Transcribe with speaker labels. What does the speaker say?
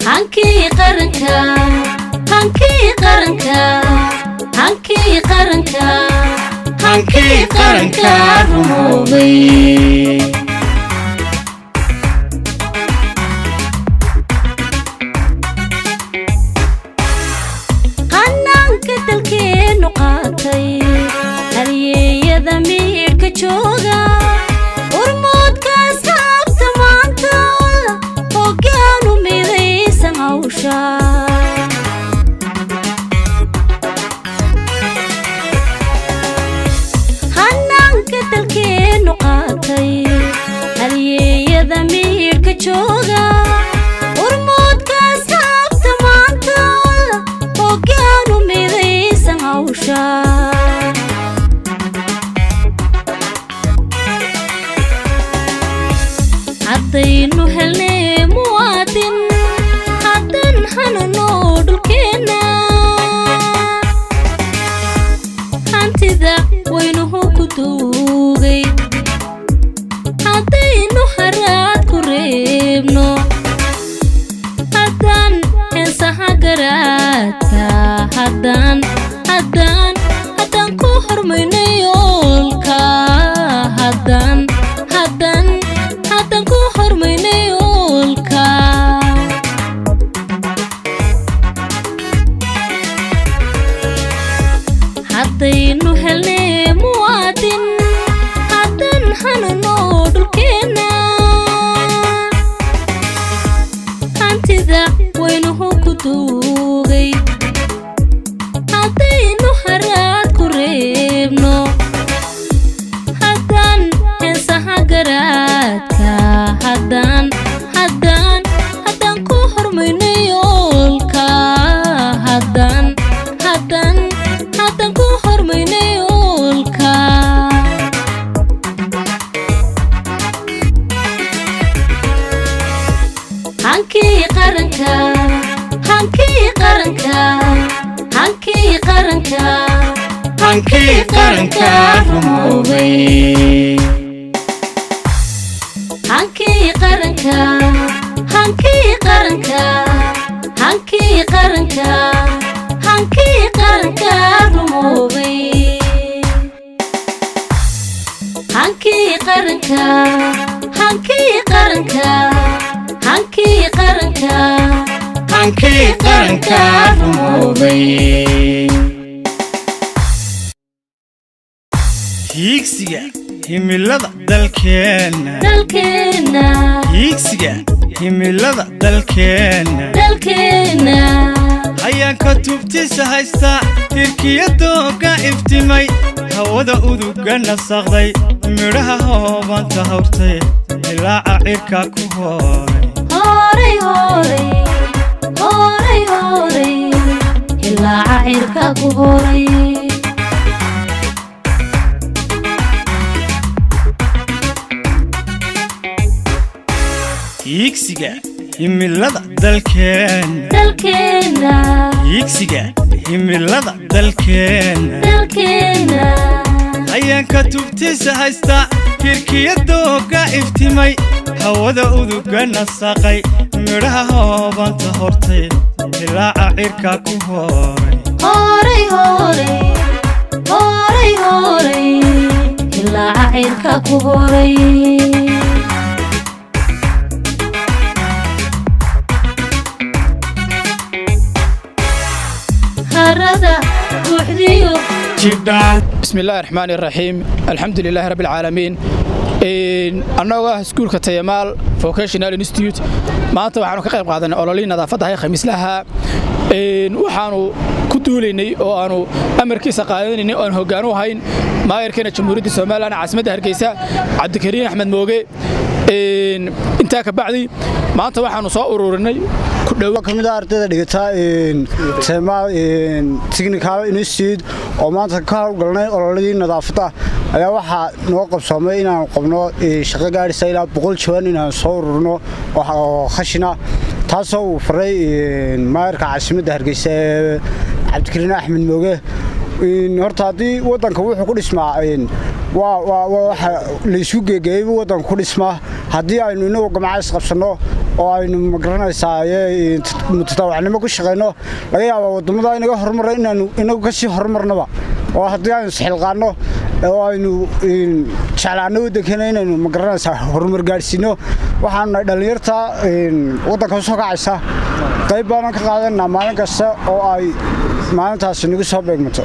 Speaker 1: هانكي قرنكا هانكي قرنكا هانكي قرنكا هانكي قرنكا رموضي قنانك تلكي نقاطي هريي ذمير كجوغا ورمود كاساب تمانتا وقانو ميري سموشا هريي ذمير كجوغا ورمود كاساب تمانتا وقانو ميري سموشا عدينو هلني موادن عدن حنونو دلكينا هانتي ذا وينو كدوغي عدينو حرات كريبنو هدان انساها قراتا هدان كو حرميني يولكا هدان كو حرميني يولكا عدينو هلني موادن عدن حنونو دلكينا هانتي ذا وينو كدوغي عدينو حرات كريبنو هدان انساها قراتا هدان كو حرميني يولكا هدان كو حرميني يولكا هانكي قرنكا هانكي قرنكا هانكي قرنكا هانكي قرنكا رموضي هانكي قرنكا هانكي قرنكا هانكي قرنكا هانكي قرنكا رموضي هانكي قرنكا هانكي قرنكا هانكي قرنكا هانكي قرنكا رموضي
Speaker 2: هيكسيا himilada dalkeena hiigsiga himilada dalkeena ayaan ka tubtisa haysta tirkiyadooga iftimay hawada uduga nasaqday midhaha hoobanta hawrtay ilaaca cirka ku horay ilaaca cirka ku horay هيكسيا himilada dalkeena hiigsiga himilada dalkeena ayaan ka tubtisa haysta tirkiyadooga iftimay hawada uduga nasaqay midhaha hoobanta hortay ilaaca cirka ku horay ilaaca cirka ku horay
Speaker 3: بسم الله الرحمن الرحيم الحمد لله رب العالمين أنا سكول كتيمال فوكيشنال انستيتيوت ما أنت وحنا كقرب قاعدين أولين نظافة هاي خميس لها وحنا كتوليني أو أنا أمريكي سقايني أو أنا هجانو هاين ما يركنا جمهورية الصومال أنا عاصمة هرقيسة عبد الكريم أحمد موجي أنت كبعدي ما أنت وحنا صاورورني
Speaker 4: كمية أرتدى دقيقة تيمال تكنيكال انستيتيوت oo maanta ka hawlgalnay ololladii nadaafada ayaa waxa noo qabsoomay inaan qabno shaqo gaarisa ilaa 100 jawaan inaan soo ururno oo khashina taasoo faray maayarka caasimadda Hargeysa Cabdikariin Axmed Mooge horta haddii waddanka wuxuu ku dhismaa waxa la isu geegeeyay waddanka ku dhismaa haddii aynu inagu gamacais qabsanno oo aynu magaranaysaa mutadawacnimo ku shaqayno laga yaabaa waddamada inaga horumaray inaanu inagu ka sii horumarnaba oo haddii aynu isxilqaanno oo aynu jeclaanno waddankeena inaynu magaranaysaa horumar gaadhsiino waxaanu nahay dhallinyarta waddanka soo kacaysa qayb baanan ka qaadanaa maalin kasta oo ay maalintaasi nagu soo beegmato